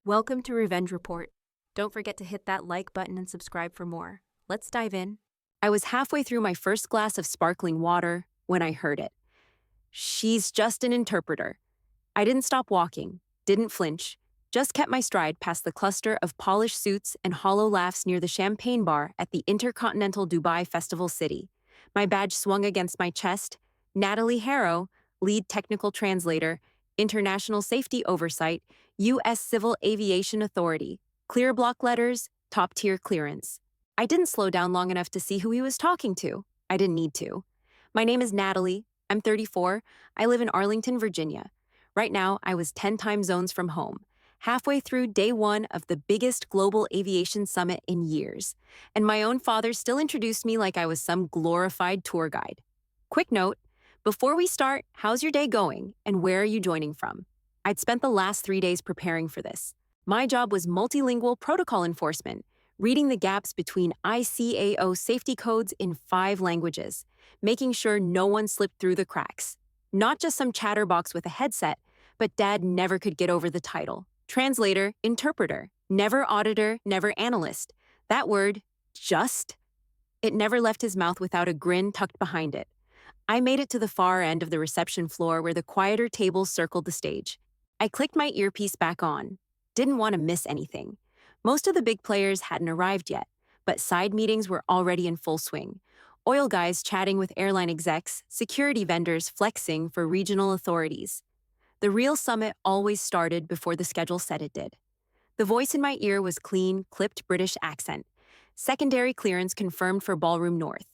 Welcome to Revenge Report. Don't forget to hit that like button and subscribe for more. Let's dive in. I was halfway through my first glass of sparkling water when I heard it. She's just an interpreter. I didn't stop walking, didn't flinch, just kept my stride past the cluster of polished suits and hollow laughs near the champagne bar at the Intercontinental Dubai Festival City. My badge swung against my chest. Natalie Harrow, lead technical translator, International Safety Oversight, U.S. Civil Aviation Authority. Clear block letters, top-tier clearance. I didn't slow down long enough to see who he was talking to. I didn't need to. My name is Natalie. I'm 34. I live in Arlington, Virginia. Right now, I was 10 time zones from home, halfway through day one of the biggest global aviation summit in years, and my own father still introduced me like I was some glorified tour guide. Quick note, before we start, how's your day going, and where are you joining from? I'd spent the last 3 days preparing for this. My job was multilingual protocol enforcement, reading the gaps between ICAO safety codes in 5 languages, making sure no one slipped through the cracks. Not just some chatterbox with a headset, but Dad never could get over the title. Translator, interpreter, never auditor, never analyst. That word, just, it never left his mouth without a grin tucked behind it. I made it to the far end of the reception floor where the quieter tables circled the stage. I clicked my earpiece back on. Didn't want to miss anything. Most of the big players hadn't arrived yet, but side meetings were already in full swing. Oil guys chatting with airline execs, security vendors flexing for regional authorities. The real summit always started before the schedule said it did. The voice in my ear was clean, clipped British accent. Secondary clearance confirmed for Ballroom North.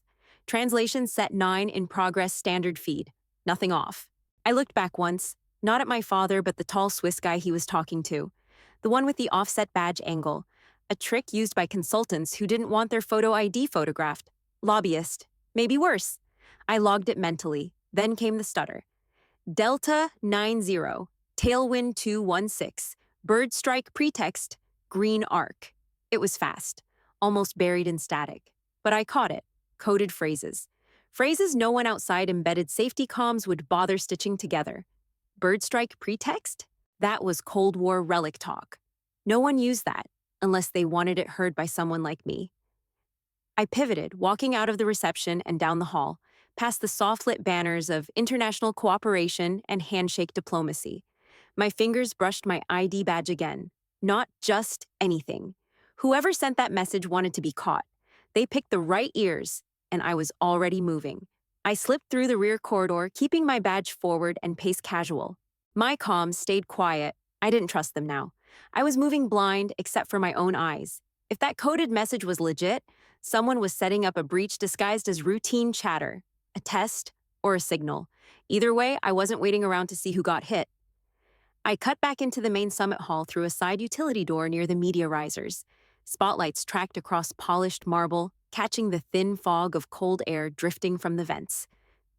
Translation set 9 in progress standard feed. Nothing off. I looked back once, not at my father but the tall Swiss guy he was talking to. The one with the offset badge angle. A trick used by consultants who didn't want their photo ID photographed. Lobbyist. Maybe worse. I logged it mentally. Then came the stutter. Delta 90, Tailwind 216, Bird Strike Pretext, Green Arc. It was fast, almost buried in static. But I caught it. Coded phrases. Phrases no one outside embedded safety comms would bother stitching together. Bird Strike Pretext? That was Cold War relic talk. No one used that, unless they wanted it heard by someone like me. I pivoted, walking out of the reception and down the hall, past the soft-lit banners of international cooperation and handshake diplomacy. My fingers brushed my ID badge again. Not just anything. Whoever sent that message wanted to be caught. They picked the right ears, and I was already moving. I slipped through the rear corridor, keeping my badge forward and pace casual. My comms stayed quiet. I didn't trust them now. I was moving blind, except for my own eyes. If that coded message was legit, someone was setting up a breach disguised as routine chatter. A test, or a signal. Either way, I wasn't waiting around to see who got hit. I cut back into the main summit hall through a side utility door near the media risers. Spotlights tracked across polished marble, catching the thin fog of cold air drifting from the vents.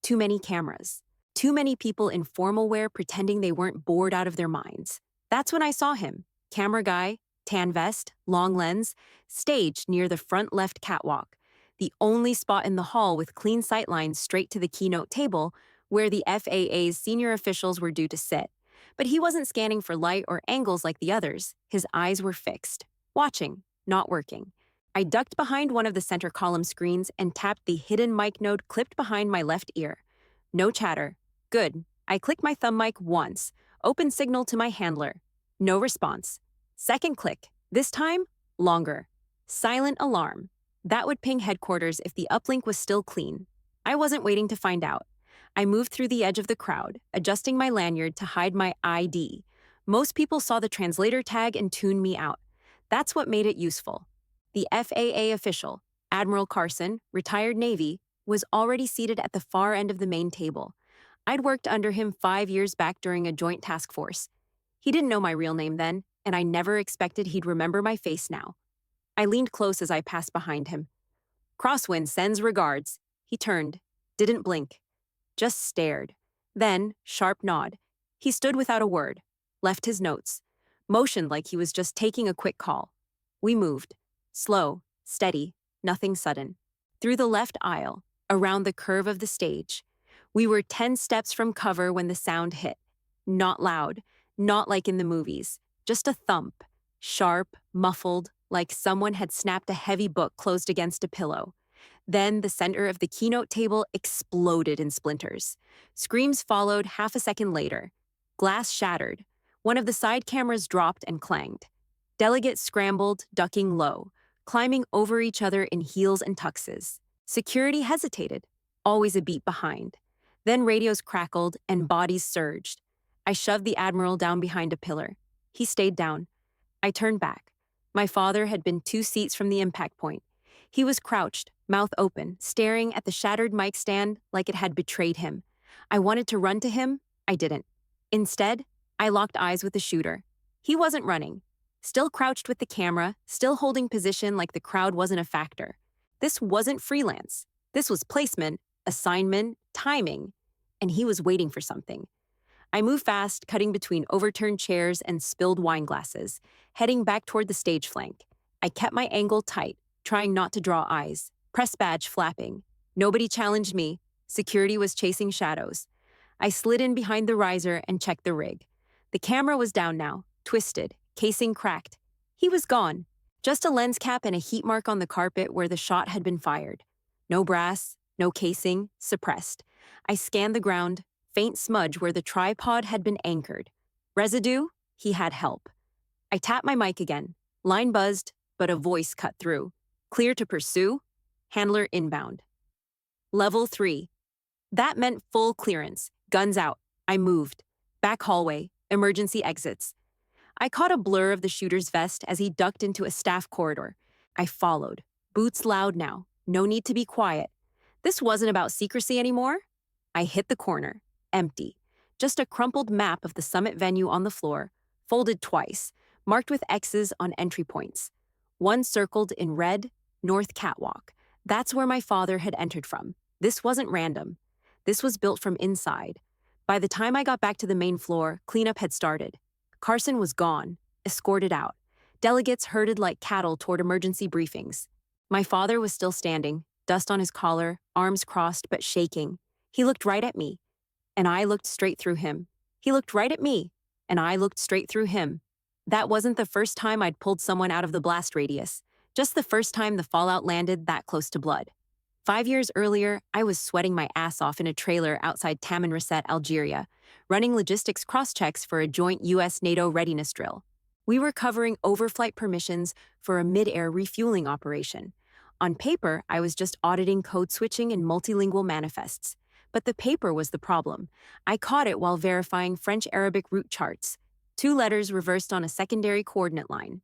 Too many cameras. Too many people in formal wear pretending they weren't bored out of their minds. That's when I saw him. Camera guy, tan vest, long lens, staged near the front left catwalk. The only spot in the hall with clean sightlines straight to the keynote table where the FAA's senior officials were due to sit. But he wasn't scanning for light or angles like the others. His eyes were fixed. Watching, not working. I ducked behind one of the center column screens and tapped the hidden mic node clipped behind my left ear. No chatter. Good. I clicked my thumb mic once. Open signal to my handler. No response. Second click. This time, longer. Silent alarm. That would ping headquarters if the uplink was still clean. I wasn't waiting to find out. I moved through the edge of the crowd, adjusting my lanyard to hide my ID. Most people saw the translator tag and tuned me out. That's what made it useful. The FAA official, Admiral Carson, retired Navy, was already seated at the far end of the main table. I'd worked under him 5 years back during a joint task force. He didn't know my real name then, and I never expected he'd remember my face now. I leaned close as I passed behind him. "CROSSWIND sends regards." He turned, didn't blink, just stared. Then, sharp nod. He stood without a word, left his notes, motioned like he was just taking a quick call. We moved. Slow, steady, nothing sudden. Through the left aisle, around the curve of the stage. We were 10 steps from cover when the sound hit. Not loud, not like in the movies, just a thump. sharp, muffled, like someone had snapped a heavy book closed against a pillow. Then the center of the keynote table exploded in splinters. Screams followed half a second later. Glass shattered. One of the side cameras dropped and clanged. Delegates scrambled, ducking low, climbing over each other in heels and tuxes. Security hesitated, always a beat behind. Then radios crackled and bodies surged. I shoved the admiral down behind a pillar. He stayed down. I turned back. My father had been 2 seats from the impact point. He was crouched, mouth open, staring at the shattered mic stand like it had betrayed him. I wanted to run to him. I didn't. Instead, I locked eyes with the shooter. He wasn't running. Still crouched with the camera, still holding position like the crowd wasn't a factor. This wasn't freelance. This was placement, assignment, timing. And he was waiting for something. I moved fast, cutting between overturned chairs and spilled wine glasses, heading back toward the stage flank. I kept my angle tight, trying not to draw eyes. Press badge flapping. Nobody challenged me. Security was chasing shadows. I slid in behind the riser and checked the rig. The camera was down now, twisted, casing cracked. He was gone. Just a lens cap and a heat mark on the carpet where the shot had been fired. No brass, no casing, suppressed. I scanned the ground, faint smudge where the tripod had been anchored. Residue? He had help. I tapped my mic again. Line buzzed, but a voice cut through. Clear to pursue. Handler inbound. Level 3. That meant full clearance. Guns out. I moved. Back hallway. Emergency exits. I caught a blur of the shooter's vest as he ducked into a staff corridor. I followed. Boots loud now. No need to be quiet. This wasn't about secrecy anymore. I hit the corner. Empty. Just a crumpled map of the summit venue on the floor, folded twice, marked with X's on entry points. One circled in red, North Catwalk. That's where my father had entered from. This wasn't random. This was built from inside. By the time I got back to the main floor, cleanup had started. Carson was gone, escorted out. Delegates herded like cattle toward emergency briefings. My father was still standing, dust on his collar, arms crossed but shaking. He looked right at me, and I looked straight through him. He looked right at me, and I looked straight through him. That wasn't the first time I'd pulled someone out of the blast radius, just the first time the fallout landed that close to blood. 5 years earlier, I was sweating my ass off in a trailer outside Tamanrasset, Algeria, running logistics cross-checks for a joint US-NATO readiness drill. We were covering overflight permissions for a mid-air refueling operation. On paper, I was just auditing code switching and multilingual manifests. But the paper was the problem. I caught it while verifying French-Arabic route charts. 2 letters reversed on a secondary coordinate line.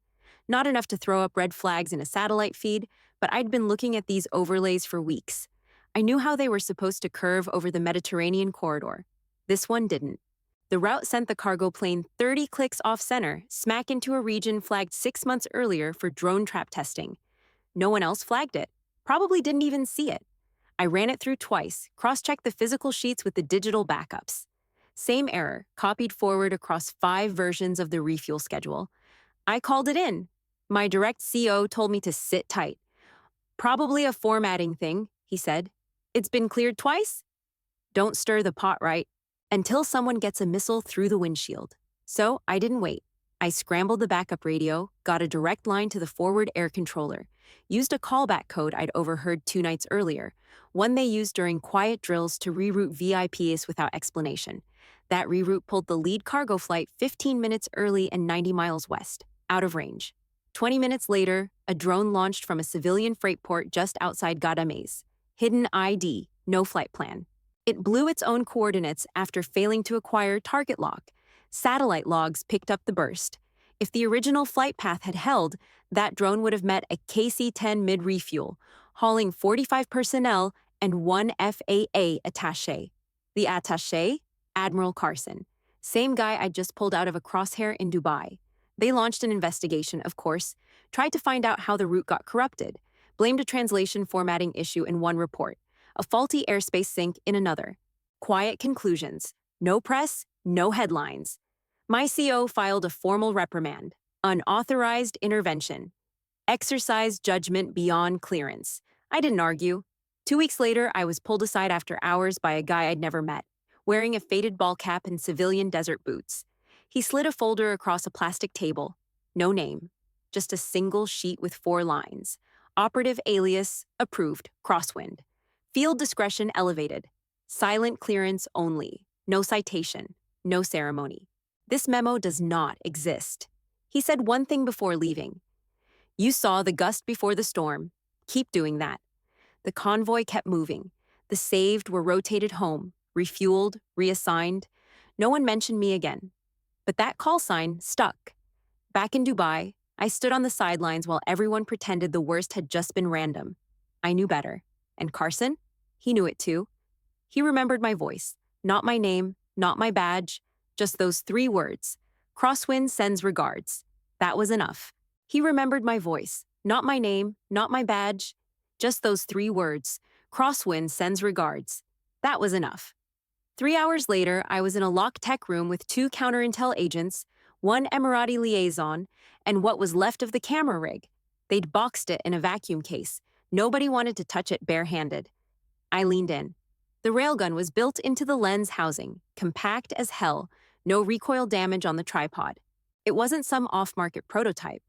Not enough to throw up red flags in a satellite feed, but I'd been looking at these overlays for weeks. I knew how they were supposed to curve over the Mediterranean corridor. This one didn't. The route sent the cargo plane 30 clicks off-center, smack into a region flagged 6 months earlier for drone trap testing. No one else flagged it. Probably didn't even see it. I ran it through twice, cross-checked the physical sheets with the digital backups. Same error, copied forward across 5 versions of the refuel schedule. I called it in. My direct CO told me to sit tight. Probably a formatting thing, he said. It's been cleared twice? Don't stir the pot, right? Until someone gets a missile through the windshield. So I didn't wait. I scrambled the backup radio, got a direct line to the forward air controller, used a callback code I'd overheard 2 nights earlier, one they used during quiet drills to reroute VIPs without explanation. That reroute pulled the lead cargo flight 15 minutes early and 90 miles west, out of range. 20 minutes later, a drone launched from a civilian freight port just outside Gadames. Hidden ID, no flight plan. It blew its own coordinates after failing to acquire target lock. Satellite logs picked up the burst. If the original flight path had held, that drone would have met a KC-10 mid-refuel, hauling 45 personnel and 1 FAA attaché. The attaché? Admiral Carson. Same guy I just pulled out of a crosshair in Dubai. They launched an investigation, of course, tried to find out how the route got corrupted, blamed a translation formatting issue in one report, a faulty airspace sync in another. Quiet conclusions. No press, no headlines. My CO filed a formal reprimand. Unauthorized intervention. Exercise judgment beyond clearance. I didn't argue. 2 weeks later, I was pulled aside after hours by a guy I'd never met, wearing a faded ball cap and civilian desert boots. He slid a folder across a plastic table. no name, just a single sheet with 4 lines. Operative alias, approved, CROSSWIND. Field discretion elevated. Silent clearance only. No citation. No ceremony. This memo does not exist. He said one thing before leaving. You saw the gust before the storm. Keep doing that. The convoy kept moving. The saved were rotated home, refueled, reassigned. No one mentioned me again. But that call sign stuck. Back in Dubai, I stood on the sidelines while everyone pretended the worst had just been random. I knew better. And Carson? He knew it too. He remembered my voice. Not my name, not my badge, just those 3 words. CROSSWIND sends regards. That was enough. He remembered my voice. Not my name, not my badge, just those 3 words. CROSSWIND sends regards. That was enough. 3 hours later, I was in a locked tech room with 2 counterintel agents, 1 Emirati liaison, and what was left of the camera rig. They'd boxed it in a vacuum case. Nobody wanted to touch it barehanded. I leaned in. The railgun was built into the lens housing, compact as hell, no recoil damage on the tripod. It wasn't some off-market prototype.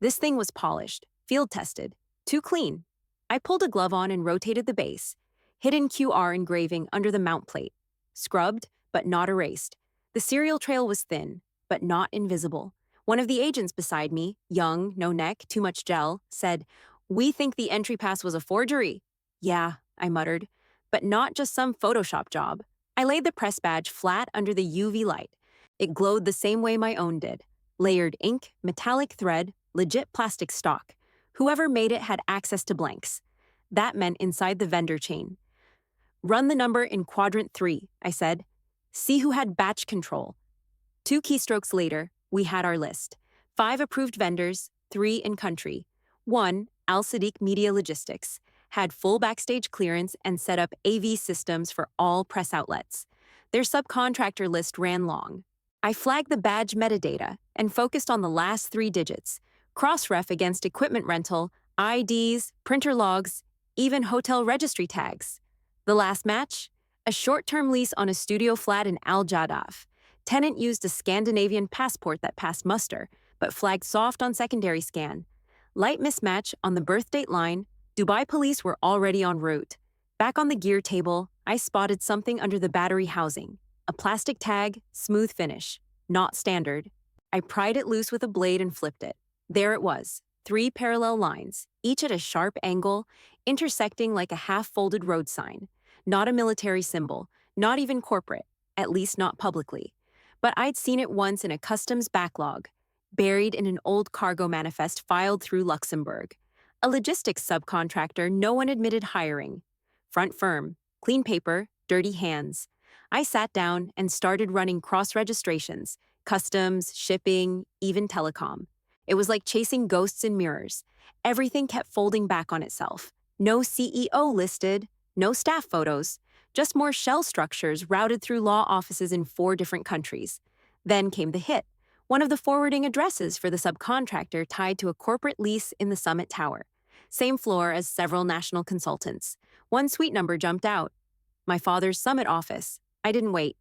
This thing was polished, field-tested, too clean. I pulled a glove on and rotated the base. Hidden QR engraving under the mount plate. Scrubbed, but not erased. The serial trail was thin, but not invisible. One of the agents beside me, young, no neck, too much gel, said, "We think the entry pass was a forgery." "Yeah," I muttered, but not just some Photoshop job. I laid the press badge flat under the UV light. It glowed the same way my own did. Layered ink, metallic thread, legit plastic stock. Whoever made it had access to blanks. That meant inside the vendor chain. "Run the number in quadrant 3, I said. "See who had batch control." 2 keystrokes later, we had our list. 5 approved vendors, 3 in country. 1, Al Sadiq Media Logistics, had full backstage clearance and set up AV systems for all press outlets. Their subcontractor list ran long. I flagged the badge metadata and focused on the last 3 digits. Cross-ref against equipment rental, IDs, printer logs, even hotel registry tags. The last match? A short-term lease on a studio flat in Al Jadaf. Tenant used a Scandinavian passport that passed muster, but flagged soft on secondary scan. Light mismatch on the birth date line. Dubai police were already en route. Back on the gear table, I spotted something under the battery housing. A plastic tag, smooth finish. Not standard. I pried it loose with a blade and flipped it. There it was, 3 parallel lines, each at a sharp angle, intersecting like a half-folded road sign. Not a military symbol, not even corporate, at least not publicly. But I'd seen it once in a customs backlog, buried in an old cargo manifest filed through Luxembourg. A logistics subcontractor no one admitted hiring. Front firm, clean paper, dirty hands. I sat down and started running cross-registrations, customs, shipping, even telecom. It was like chasing ghosts in mirrors. Everything kept folding back on itself. No CEO listed, no staff photos, just more shell structures routed through law offices in 4 different countries. Then came the hit, one of the forwarding addresses for the subcontractor tied to a corporate lease in the Summit Tower. Same floor as several national consultants. 1 suite number jumped out. My father's Summit office. I didn't wait.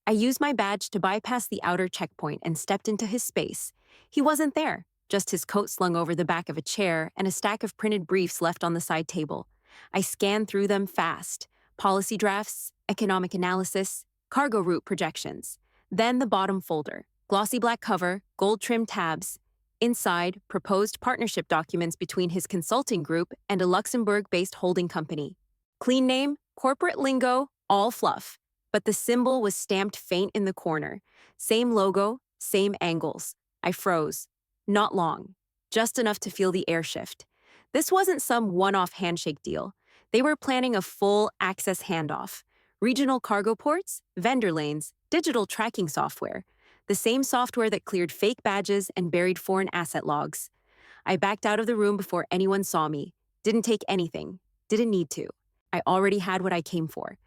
I used my badge to bypass the outer checkpoint and stepped into his space. He wasn't there, just his coat slung over the back of a chair and a stack of printed briefs left on the side table. I scanned through them fast. Policy drafts, economic analysis, cargo route projections. Then the bottom folder, glossy black cover, gold-trimmed tabs. Inside, proposed partnership documents between his consulting group and a Luxembourg-based holding company. Clean name, corporate lingo, all fluff. But the symbol was stamped faint in the corner. Same logo, same angles. I froze. Not long. Just enough to feel the air shift. This wasn't some one-off handshake deal. They were planning a full access handoff. Regional cargo ports, vendor lanes, digital tracking software. The same software that cleared fake badges and buried foreign asset logs. I backed out of the room before anyone saw me. Didn't take anything. Didn't need to. I already had what I came for.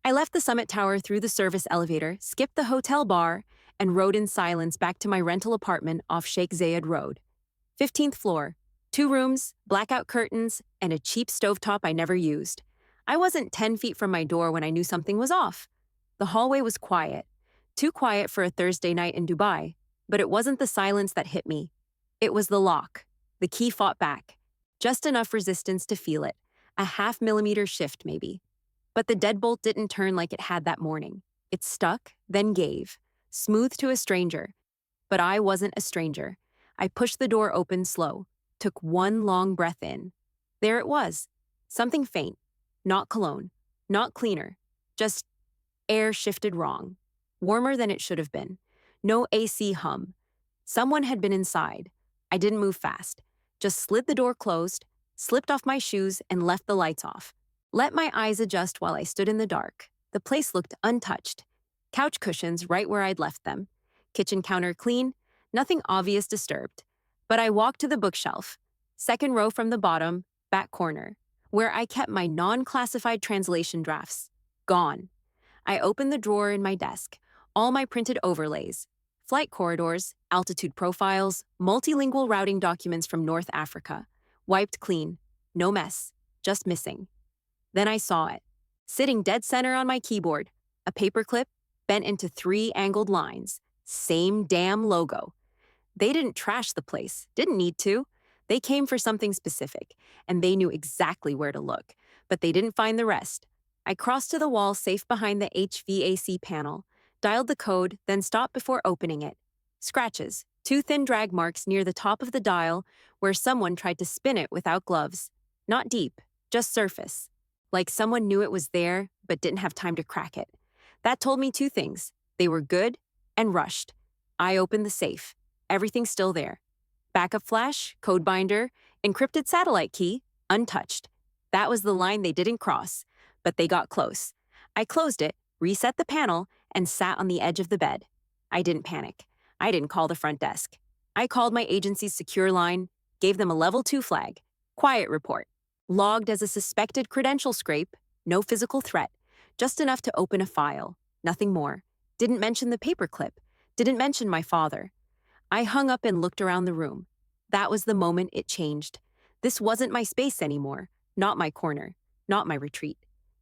I left the Summit Tower through the service elevator, skipped the hotel bar, and rode in silence back to my rental apartment off Sheikh Zayed Road. 15th floor, 2 rooms, blackout curtains, and a cheap stovetop I never used. I wasn't 10 feet from my door when I knew something was off. The hallway was quiet. Too quiet for a Thursday night in Dubai, But it wasn't the silence that hit me. It was the lock. The key fought back. Just enough resistance to feel it. A half-millimeter shift, maybe. But the deadbolt didn't turn like it had that morning. It stuck, then gave. Smooth to a stranger. But I wasn't a stranger. I pushed the door open slow, took one long breath in. There it was. Something faint. Not cologne. Not cleaner. Just air shifted wrong. Warmer than it should have been. No AC hum. Someone had been inside. I didn't move fast. Just slid the door closed, slipped off my shoes, and left the lights off. Let my eyes adjust while I stood in the dark. The place looked untouched. Couch cushions right where I'd left them. Kitchen counter clean, nothing obvious disturbed. But I walked to the bookshelf, second row from the bottom, back corner, where I kept my non-classified translation drafts. Gone. I opened the drawer in my desk, all my printed overlays, flight corridors, altitude profiles, multilingual routing documents from North Africa. Wiped clean. No mess. Just missing. Then I saw it. Sitting dead center on my keyboard, a paperclip bent into 3 angled lines. Same damn logo. They didn't trash the place. Didn't need to. They came for something specific, and they knew exactly where to look. But they didn't find the rest. I crossed to the wall safe behind the HVAC panel, dialed the code, then stopped before opening it. Scratches, 2 thin drag marks near the top of the dial where someone tried to spin it without gloves. Not deep, just surface. Like someone knew it was there, but didn't have time to crack it. That told me 2 things. They were good and rushed. I opened the safe. Everything's still there. Backup flash, code binder, encrypted satellite key, untouched. That was the line they didn't cross, but they got close. I closed it, reset the panel, and sat on the edge of the bed. I didn't panic. I didn't call the front desk. I called my agency's secure line, gave them a level 2 flag. Quiet report. Logged as a suspected credential scrape, no physical threat, just enough to open a file, nothing more. Didn't mention the paperclip, didn't mention my father. I hung up and looked around the room. That was the moment it changed. This wasn't my space anymore, not my corner, not my retreat.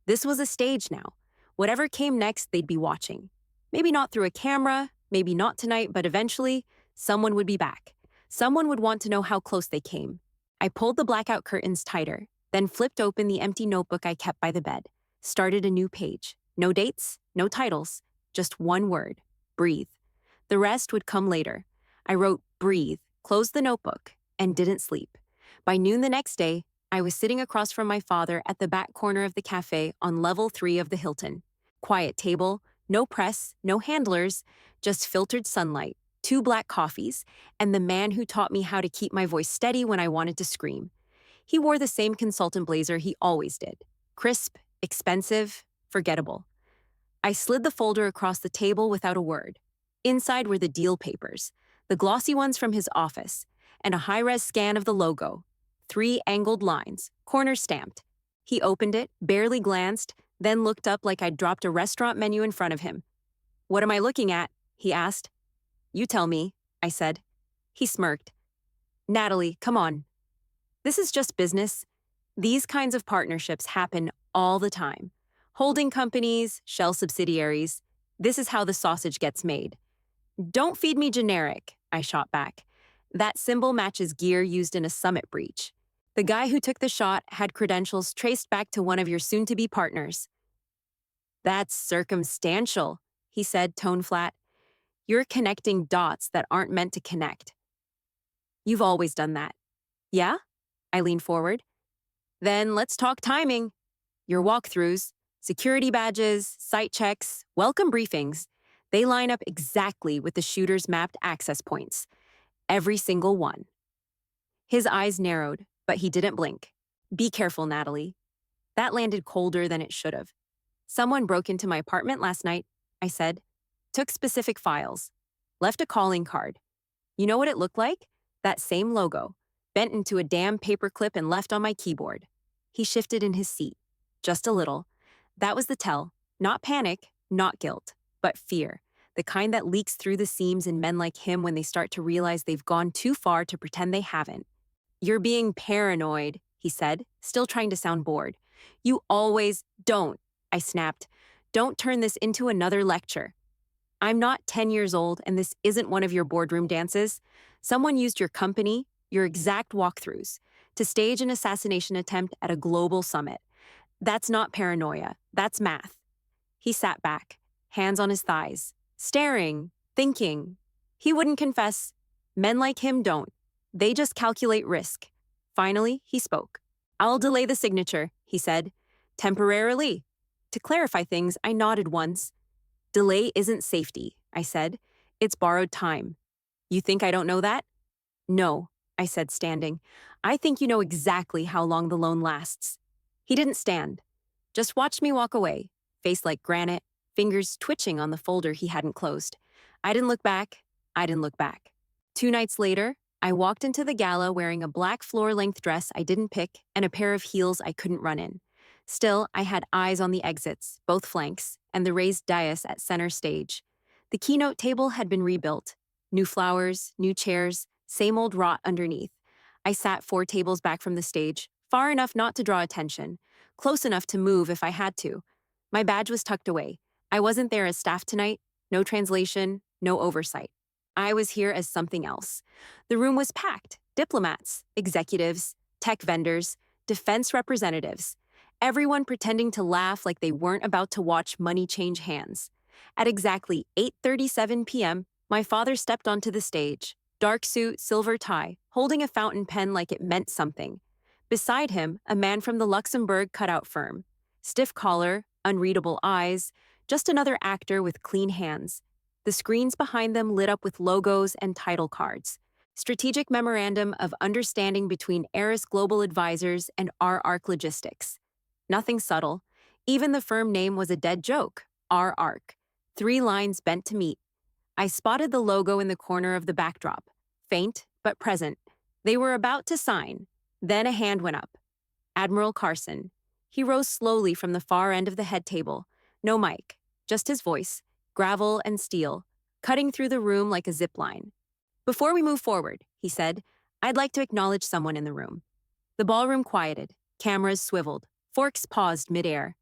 This was a stage now. Whatever came next, they'd be watching. Maybe not through a camera, maybe not tonight, but eventually, someone would be back. Someone would want to know how close they came. I pulled the blackout curtains tighter, then flipped open the empty notebook I kept by the bed. Started a new page. No dates, no titles, just one word, breathe. The rest would come later. I wrote breathe, closed the notebook, and didn't sleep. By noon the next day, I was sitting across from my father at the back corner of the cafe on level 3 of the Hilton. Quiet table, no press, no handlers, just filtered sunlight, 2 black coffees, and the man who taught me how to keep my voice steady when I wanted to scream. He wore the same consultant blazer he always did. Crisp, expensive, forgettable. I slid the folder across the table without a word. Inside were the deal papers, the glossy ones from his office, and a high-res scan of the logo. 3 angled lines, corner stamped. He opened it, barely glanced, then looked up like I'd dropped a restaurant menu in front of him. "What am I looking at?" he asked. "You tell me," I said. He smirked. "Natalie, come on. This is just business. These kinds of partnerships happen all the time. Holding companies, shell subsidiaries. This is how the sausage gets made." "Don't feed me generic," I shot back. "That symbol matches gear used in a summit breach. The guy who took the shot had credentials traced back to one of your soon-to-be partners." "That's circumstantial," he said, tone flat. "You're connecting dots that aren't meant to connect." "You've always done that." "Yeah?" I leaned forward. "Then let's talk timing. Your walkthroughs, security badges, site checks, welcome briefings. They line up exactly with the shooter's mapped access points. Every single one." His eyes narrowed, but he didn't blink. "Be careful, Natalie." That landed colder than it should have. "Someone broke into my apartment last night," I said. "Took specific files. Left a calling card. You know what it looked like? That same logo, bent into a damn paperclip and left on my keyboard." He shifted in his seat. Just a little. That was the tell. Not panic, not guilt, but fear. The kind that leaks through the seams in men like him when they start to realize they've gone too far to pretend they haven't. "You're being paranoid," he said, still trying to sound bored. "You always don't," I snapped. "Don't turn this into another lecture." I'm not 10 years old, and this isn't one of your boardroom dances. Someone used your company, your exact walkthroughs, to stage an assassination attempt at a global summit. That's not paranoia, that's math. He sat back, hands on his thighs, staring, thinking. He wouldn't confess. Men like him don't. They just calculate risk. Finally, he spoke. I'll delay the signature, he said. Temporarily. To clarify things, I nodded once. Delay isn't safety, I said. It's borrowed time. You think I don't know that? No, I said, standing. I think you know exactly how long the loan lasts. He didn't stand. Just watched me walk away, face like granite, fingers twitching on the folder he hadn't closed. I didn't look back. I didn't look back. 2 nights later, I walked into the gala wearing a black floor-length dress I didn't pick and a pair of heels I couldn't run in. Still, I had eyes on the exits, both flanks, and the raised dais at center stage. The keynote table had been rebuilt. New flowers, new chairs, same old rot underneath. I sat 4 tables back from the stage, far enough not to draw attention, close enough to move if I had to. My badge was tucked away. I wasn't there as staff tonight, no translation, no oversight. I was here as something else. The room was packed. Diplomats, executives, tech vendors, defense representatives. Everyone pretending to laugh like they weren't about to watch money change hands. At exactly 8:37 p.m., my father stepped onto the stage, dark suit, silver tie, holding a fountain pen like it meant something. Beside him, a man from the Luxembourg cutout firm. Stiff collar, unreadable eyes, just another actor with clean hands. The screens behind them lit up with logos and title cards. Strategic Memorandum of Understanding between Aris Global Advisors and R-Arc Logistics. Nothing subtle. Even the firm name was a dead joke, R-Arc. 3 lines bent to meet. I spotted the logo in the corner of the backdrop. Faint, but present. They were about to sign. Then a hand went up. Admiral Carson. He rose slowly from the far end of the head table. No mic, just his voice, gravel and steel, cutting through the room like a zip line. Before we move forward, he said, I'd like to acknowledge someone in the room. The ballroom quieted, cameras swiveled, forks paused midair.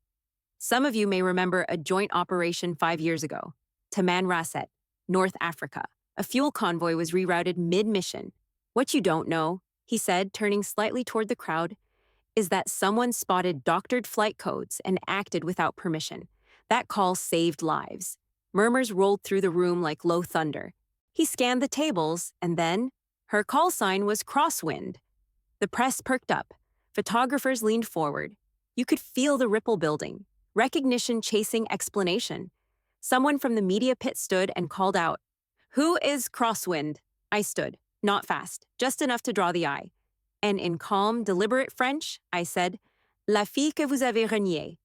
Some of you may remember a joint operation 5 years ago. Taman Rasset, North Africa. A fuel convoy was rerouted mid-mission. What you don't know, he said, turning slightly toward the crowd, is that someone spotted doctored flight codes and acted without permission. That call saved lives. Murmurs rolled through the room like low thunder. He scanned the tables, and then, her call sign was CROSSWIND. The press perked up. Photographers leaned forward. You could feel the ripple building, recognition chasing explanation. Someone from the media pit stood and called out, Who is CROSSWIND? I stood, not fast, just enough to draw the eye. And in calm, deliberate French, I said, La fille que vous avez reniée.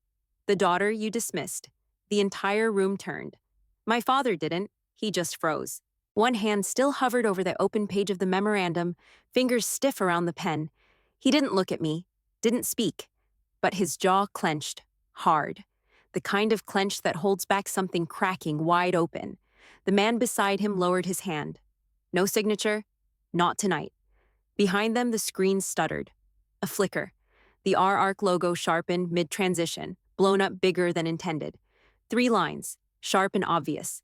The daughter you dismissed. The entire room turned. My father didn't. He just froze. One hand still hovered over the open page of the memorandum, fingers stiff around the pen. He didn't look at me, didn't speak, but his jaw clenched, hard. The kind of clench that holds back something cracking wide open. The man beside him lowered his hand. No signature? Not tonight. Behind them, the screen stuttered. A flicker. The R-Arc logo sharpened mid-transition, blown up bigger than intended. 3 lines, sharp and obvious.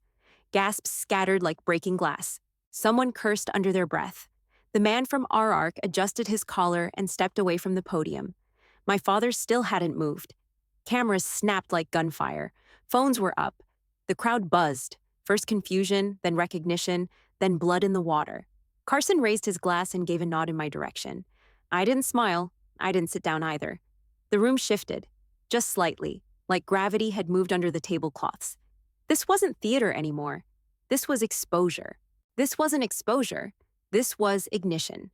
Gasps scattered like breaking glass. Someone cursed under their breath. The man from R-Arc adjusted his collar and stepped away from the podium. My father still hadn't moved. Cameras snapped like gunfire. Phones were up. The crowd buzzed. First confusion, then recognition, then blood in the water. Carson raised his glass and gave a nod in my direction. I didn't smile. I didn't sit down either. The room shifted, just slightly, like gravity had moved under the tablecloths. This wasn't theater anymore. This was exposure. This wasn't exposure. This was ignition.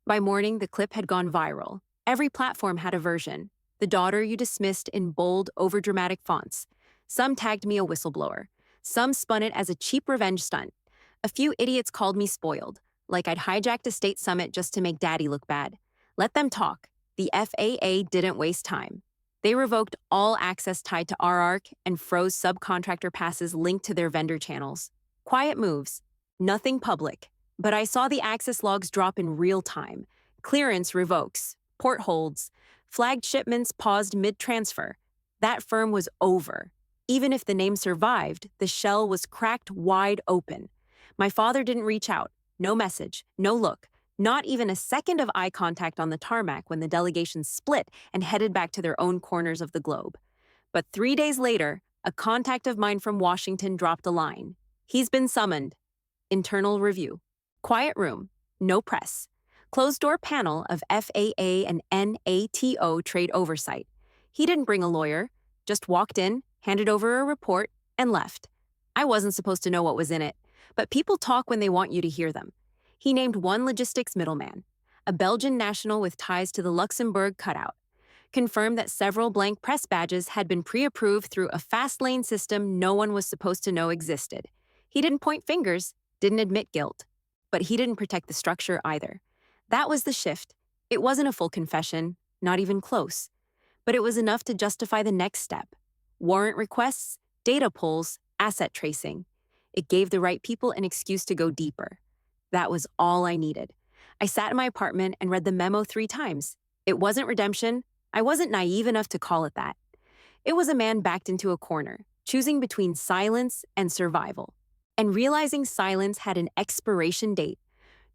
By morning, the clip had gone viral. Every platform had a version. The daughter you dismissed in bold, overdramatic fonts. Some tagged me a whistleblower. Some spun it as a cheap revenge stunt. A few idiots called me spoiled, like I'd hijacked a state summit just to make daddy look bad. Let them talk. The FAA didn't waste time. They revoked all access tied to R-Arc and froze subcontractor passes linked to their vendor channels. Quiet moves. Nothing public. But I saw the access logs drop in real time. Clearance revokes. Port holds. Flagged shipments paused mid-transfer. That firm was over. Even if the name survived, the shell was cracked wide open. My father didn't reach out. No message, no look, not even a second of eye contact on the tarmac when the delegation split and headed back to their own corners of the globe. But 3 days later, a contact of mine from Washington dropped a line. He's been summoned. Internal review. Quiet room. No press. Closed-door panel of FAA and NATO trade oversight. He didn't bring a lawyer, just walked in, handed over a report, and left. I wasn't supposed to know what was in it, but people talk when they want you to hear them. He named one logistics middleman, a Belgian national with ties to the Luxembourg cutout. Confirmed that several blank press badges had been pre-approved through a fast lane system no one was supposed to know existed. He didn't point fingers, didn't admit guilt, but he didn't protect the structure either. That was the shift. It wasn't a full confession, not even close, but it was enough to justify the next step. Warrant requests, data pulls, asset tracing. It gave the right people an excuse to go deeper. That was all I needed. I sat in my apartment and read the memo 3 times. It wasn't redemption. I wasn't naive enough to call it that. It was a man backed into a corner, choosing between silence and survival. And realizing silence had an expiration date.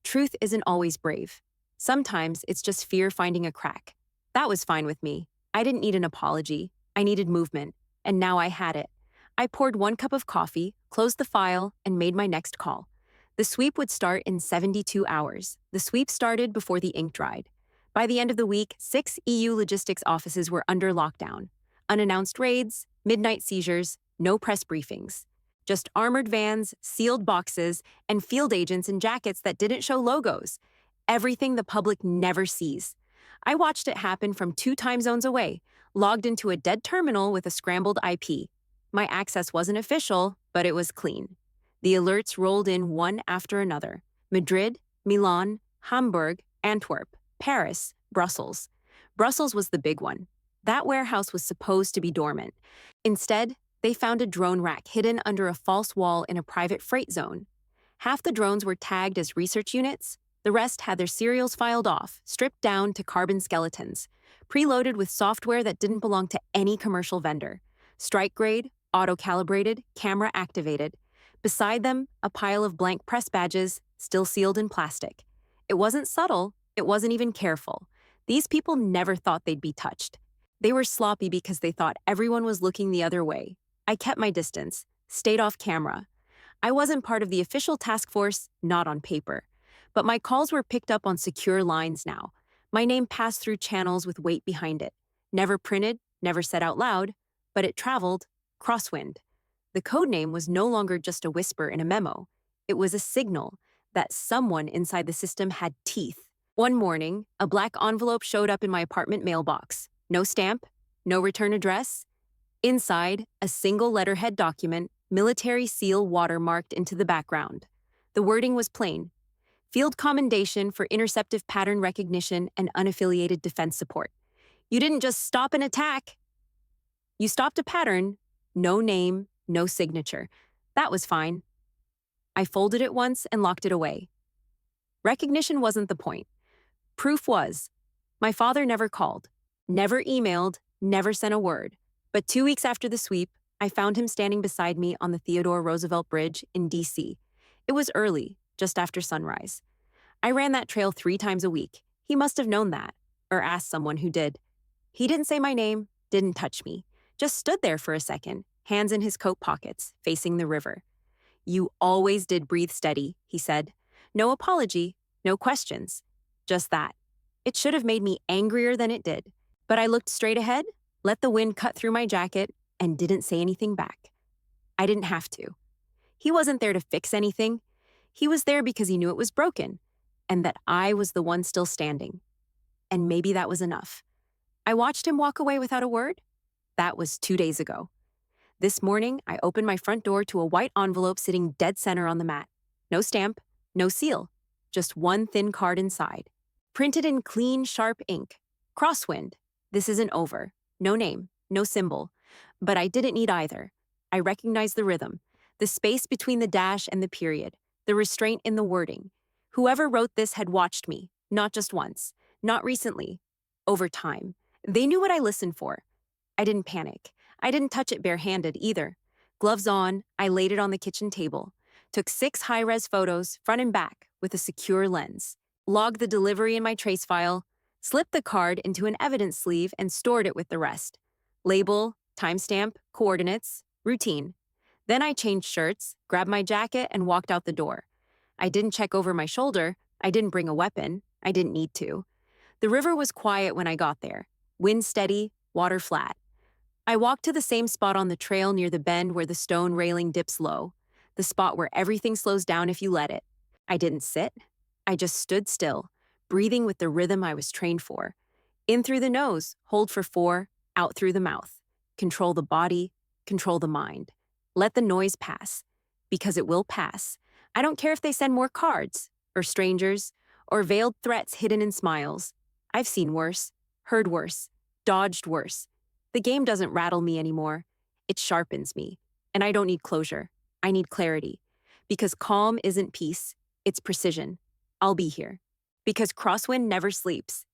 Truth isn't always brave. Sometimes it's just fear finding a crack. That was fine with me. I didn't need an apology. I needed movement. And now I had it. I poured 1 cup of coffee, closed the file, and made my next call. The sweep would start in 72 hours. The sweep started before the ink dried. By the end of the week, 6 EU logistics offices were under lockdown. Unannounced raids, midnight seizures, no press briefings. Just armored vans, sealed boxes, and field agents in jackets that didn't show logos. Everything the public never sees. I watched it happen from 2 time zones away, logged into a dead terminal with a scrambled IP. My access wasn't official, but it was clean. The alerts rolled in one after another. Madrid, Milan, Hamburg, Antwerp, Paris, Brussels. Brussels was the big one. That warehouse was supposed to be dormant. Instead, they found a drone rack hidden under a false wall in a private freight zone. Half the drones were tagged as research units. The rest had their serials filed off, stripped down to carbon skeletons, preloaded with software that didn't belong to any commercial vendor. Strike grade, auto-calibrated, camera activated. Beside them, a pile of blank press badges, still sealed in plastic. It wasn't subtle. It wasn't even careful. These people never thought they'd be touched. They were sloppy because they thought everyone was looking the other way. I kept my distance, stayed off camera. I wasn't part of the official task force, not on paper. But my calls were picked up on secure lines now. My name passed through channels with weight behind it. Never printed, never said out loud, but it traveled. CROSSWIND. The code name was no longer just a whisper in a memo. It was a signal that someone inside the system had teeth. One morning, a black envelope showed up in my apartment mailbox. No stamp, no return address. Inside, a single letterhead document, military seal watermarked into the background. The wording was plain. Field commendation for interceptive pattern recognition and unaffiliated defense support. You didn't just stop an attack. You stopped a pattern, no name, no signature. That was fine. I folded it once and locked it away. Recognition wasn't the point. Proof was. My father never called, never emailed, never sent a word. But 2 weeks after the sweep, I found him standing beside me on the Theodore Roosevelt Bridge in D.C. It was early, just after sunrise. I ran that trail 3 times a week. He must have known that, or asked someone who did. He didn't say my name, didn't touch me, just stood there for a second, hands in his coat pockets, facing the river. You always did breathe steady, he said. No apology, no questions. Just that. It should have made me angrier than it did. But I looked straight ahead, let the wind cut through my jacket, and didn't say anything back. I didn't have to. He wasn't there to fix anything. He was there because he knew it was broken, and that I was the one still standing. And maybe that was enough. I watched him walk away without a word. That was 2 days ago. This morning, I opened my front door to a white envelope sitting dead center on the mat. No stamp, no seal, just one thin card inside. Printed in clean, sharp ink. CROSSWIND. This isn't over. No name, no symbol. But I didn't need either. I recognized the rhythm, the space between the dash and the period, the restraint in the wording. Whoever wrote this had watched me, not just once, not recently, over time. They knew what I listened for. I didn't panic. I didn't touch it barehanded either. Gloves on, I laid it on the kitchen table, took 6 high-res photos, front and back, with a secure lens, logged the delivery in my trace file, slipped the card into an evidence sleeve and stored it with the rest. Label, timestamp, coordinates, routine. Then I changed shirts, grabbed my jacket, and walked out the door. I didn't check over my shoulder. I didn't bring a weapon. I didn't need to. The river was quiet when I got there. Wind steady, water flat. I walked to the same spot on the trail near the bend where the stone railing dips low, the spot where everything slows down if you let it. I didn't sit. I just stood still, breathing with the rhythm I was trained for. In through the nose, hold for 4, out through the mouth. Control the body, control the mind. Let the noise pass, because it will pass. I don't care if they send more cards, or strangers, or veiled threats hidden in smiles. I've seen worse, heard worse, dodged worse. The game doesn't rattle me anymore. It sharpens me. And I don't need closure. I need clarity. Because calm isn't peace, it's precision. I'll be here. Because CROSSWIND never sleeps.